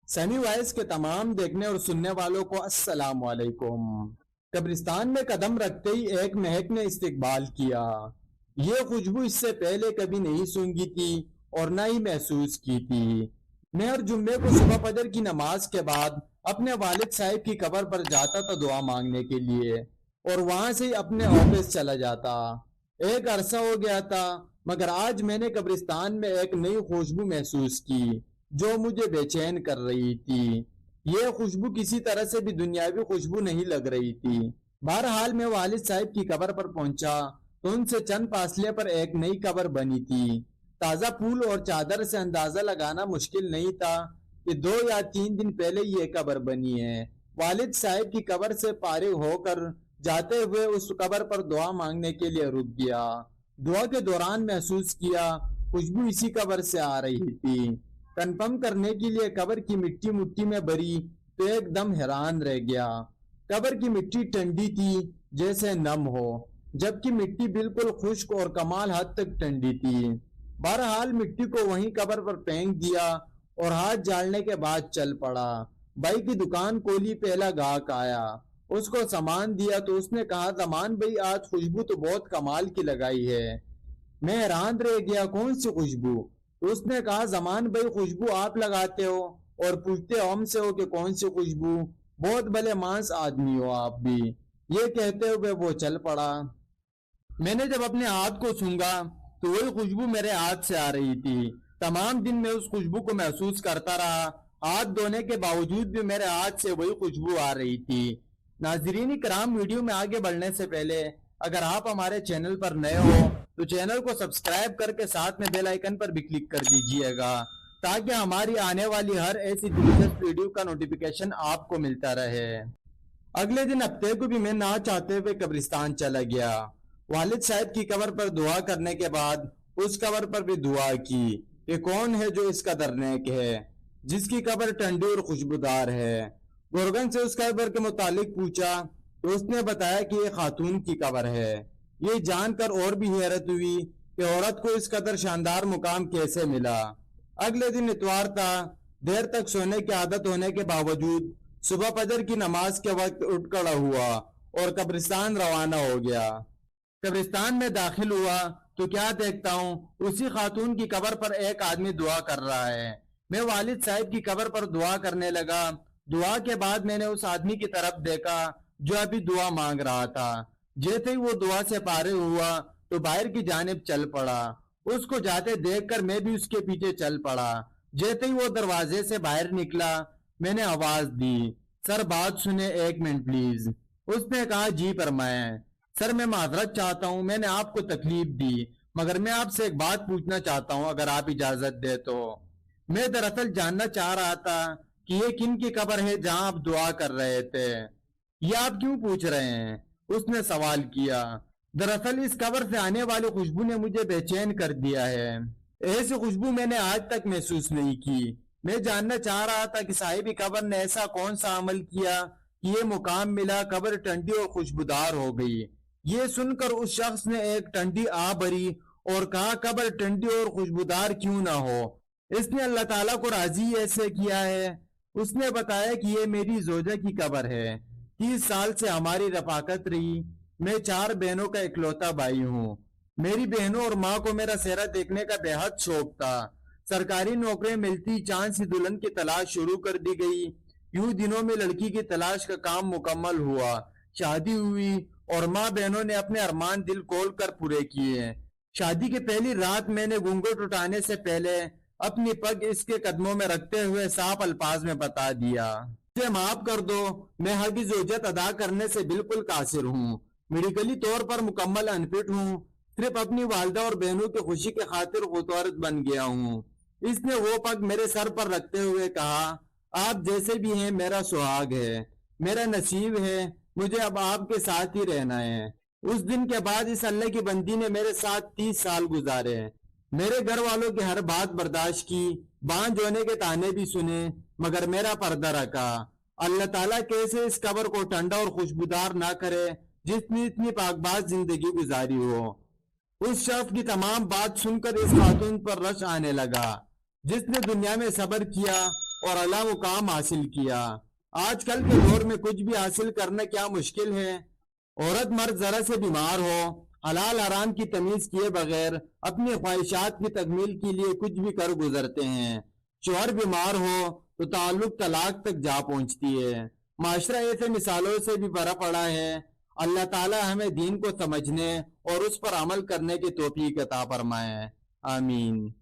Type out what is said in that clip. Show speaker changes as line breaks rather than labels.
Semi voice کے تمام دیکھنے اور سننے والوں کو السلام علیکم۔ قبرستان میں قدم رکھتے ہی ایک مہک نے استقبال کیا۔ یہ خوشبو اس سے پہلے کبھی نہیں سونگی تھی اور نہ ہی محسوس کی تھی۔ میں ہر جمعے کو صبح فجر کی نماز کے بعد اپنے والد صاحب کی قبر پر جاتا تھا دعا مانگنے کے لیے، اور وہاں سے ہی اپنے آفس چلا جاتا۔ ایک عرصہ ہو گیا تھا، مگر آج میں نے قبرستان میں ایک نئی خوشبو محسوس کی جو مجھے بے چین کر رہی تھی۔ یہ خوشبو کسی طرح سے بھی دنیاوی خوشبو نہیں لگ رہی تھی۔ بہرحال میں والد صاحب کی قبر پر پہنچا تو ان سے چند فاصلے پر ایک نئی قبر بنی تھی۔ تازہ پھول اور چادر سے اندازہ لگانا مشکل نہیں تھا کہ 2 یا 3 دن پہلے یہ قبر بنی ہے۔ والد صاحب کی قبر سے فارغ ہو کر جاتے ہوئے اس قبر پر دعا مانگنے کے لیے رک گیا۔ دعا کے دوران محسوس کیا خوشبو اسی قبر سے آ رہی تھی۔ کنفرم کرنے کے لیے قبر کی مٹی مٹھی میں بھری تو ایک دم حیران رہ گیا۔ قبر کی مٹی ٹھنڈی تھی جیسے نم ہو، جبکہ مٹی بالکل خشک اور کمال حد تک ٹھنڈی تھی۔ بہرحال مٹی کو وہیں قبر پر پھینک دیا اور ہاتھ جھاڑنے کے بعد چل پڑا۔ بھائی کی دکان کھولی، پہلا گاہک آیا، اس کو سامان دیا تو اس نے کہا زمان بھائی آج خوشبو تو بہت کمال کی لگائی ہے۔ میں حیران رہ گیا، کون سی خوشبو؟ اس نے کہا زمان بھائی خوشبو آپ لگاتے ہو اور پوچھتے ہم سے ہو کہ کون سی خوشبو، بہت بھلے مانس آدمی ہو آپ بھی۔ یہ کہتے ہوئے وہ چل پڑا۔ میں نے جب اپنے ہاتھ کو سونگا تو وہی خوشبو میرے ہاتھ سے آ رہی تھی۔ تمام دن میں اس خوشبو کو محسوس کرتا رہا، ہاتھ دھونے کے باوجود بھی میرے ہاتھ سے وہی خوشبو آ رہی تھی۔ ناظرین کرام، ویڈیو میں آگے بڑھنے سے پہلے اگر آپ ہمارے چینل پر نئے ہو تو چینل کو سبسکرائب کر کے ساتھ میں بیل آئیکن پر بھی کلک کر دیجئے گا تاکہ ہماری آنے والی ہر ایسی دلچسپ ویڈیو کا نوٹیفیکیشن آپ کو ملتا رہے۔ اگلے دن ہفتے کو بھی میں نہ چاہتے ہوئے قبرستان چلا گیا۔ والد صاحب کی قبر پر دعا کرنے کے بعد اس قبر پر بھی دعا کی کہ کون ہے جو اس قدر نیک ہے، جس کی قبر ٹھنڈی اور خوشبودار ہے۔ گورگن سے اس قبر کے متعلق پوچھا تو اس نے بتایا کہ یہ خاتون کی قبر ہے۔ یہ جان کر اور بھی حیرت ہوئی کہ عورت کو اس قدر شاندار مقام کیسے ملا۔ اگلے دن اتوار تھا۔ دیر تک سونے کی عادت ہونے کے باوجود صبح فجر کی نماز کے وقت اٹھ کھڑا ہوا اور قبرستان روانہ ہو گیا۔ قبرستان میں داخل ہوا تو کیا دیکھتا ہوں، اسی خاتون کی قبر پر ایک آدمی دعا کر رہا ہے۔ میں والد صاحب کی قبر پر دعا کرنے لگا۔ دعا کے بعد میں نے اس آدمی کی طرف دیکھا جو ابھی دعا مانگ رہا تھا۔ جیسے ہی وہ دعا سے فارغ ہوا تو باہر کی جانب چل پڑا۔ اس کو جاتے دیکھ کر میں بھی اس کے پیچھے چل پڑا۔ جیسے ہی وہ دروازے سے باہر نکلا میں نے آواز دی، سر بات سنیں، 1 منٹ پلیز۔ اس نے کہا جی فرمائیں۔ سر میں معذرت چاہتا ہوں، میں نے آپ کو تکلیف دی، مگر میں آپ سے ایک بات پوچھنا چاہتا ہوں اگر آپ اجازت دے تو۔ میں دراصل جاننا چاہ رہا تھا کہ یہ کن کی قبر ہے جہاں آپ دعا کر رہے تھے؟ یہ آپ کیوں پوچھ رہے ہیں؟ اس نے سوال کیا۔ دراصل اس قبر سے آنے والی خوشبو نے مجھے بے چین کر دیا ہے۔ ایسی خوشبو میں نے آج تک محسوس نہیں کی۔ میں جاننا چاہ رہا تھا کہ صاحب قبر نے ایسا کون سا عمل کیا کہ یہ مقام ملا، قبر ٹھنڈی اور خوشبودار ہو گئی۔ یہ سن کر اس شخص نے ایک ٹھنڈی آہ بھری اور کہا قبر ٹھنڈی اور خوشبودار کیوں نہ ہو، اس نے اللہ تعالیٰ کو راضی ایسے کیا ہے۔ اس نے بتایا کہ یہ میری زوجہ کی قبر ہے، 30 سال سے ہماری رفاقت رہی۔ میں 4 بہنوں کا اکلوتا بھائی ہوں۔ میری بہنوں اور ماں کو میرا چہرہ دیکھنے کا بے حد شوق تھا۔ سرکاری نوکری ملتی چاند سی دلہن کی تلاش شروع کر دی گئی۔ یوں دنوں میں لڑکی کی تلاش کا کام مکمل ہوا، شادی ہوئی اور ماں بہنوں نے اپنے ارمان دل کھول کر پورے کیے۔ شادی کی پہلی رات میں نے گھونگھٹ اٹھانے سے پہلے اپنی پگ اس کے قدموں میں رکھتے ہوئے صاف الفاظ میں بتا دیا، مجھے معاف کر دو، میں حق زوجت ادا کرنے سے بالکل قاصر ہوں، میڈیکلی طور پر مکمل انفٹ ہوں، صرف اپنی والدہ اور بہنوں کی خوشی کی خاطر خودعورت بن گیا ہوں۔ اس نے وہ پگ میرے سر پر رکھتے ہوئے کہا، آپ جیسے بھی ہیں میرا سہاگ ہے، میرا نصیب ہے، مجھے اب آپ کے ساتھ ہی رہنا ہے۔ اس دن کے بعد اس اللہ کی بندی نے میرے ساتھ 30 سال گزارے، میرے گھر والوں کی ہر بات برداشت کی، بانجھ ہونے کے تانے بھی سنے، مگر میرا پردہ رکھا۔ اللہ تعالیٰ کیسے اس قبر کو ٹھنڈا اور خوشبودار نہ کرے جس نے اتنی پاک باز زندگی گزاری ہو۔ اس شخص کی تمام بات سن کر اس خاتون پر رش آنے لگا جس نے دنیا میں صبر کیا اور اعلیٰ مقام حاصل کیا۔ آج کل کے دور میں کچھ بھی حاصل کرنا کیا مشکل ہے۔ عورت مرد ذرا سے بیمار ہو، حلال حرام کی تمیز کیے بغیر اپنی خواہشات کی تکمیل کے لیے کچھ بھی کر گزرتے ہیں۔ شوہر بیمار ہو تو تعلق طلاق تک جا پہنچتی ہے۔ معاشرہ ایسے مثالوں سے بھی بھرا پڑا ہے۔ اللہ تعالی ہمیں دین کو سمجھنے اور اس پر عمل کرنے کی توفیق عطا فرمائے، آمین۔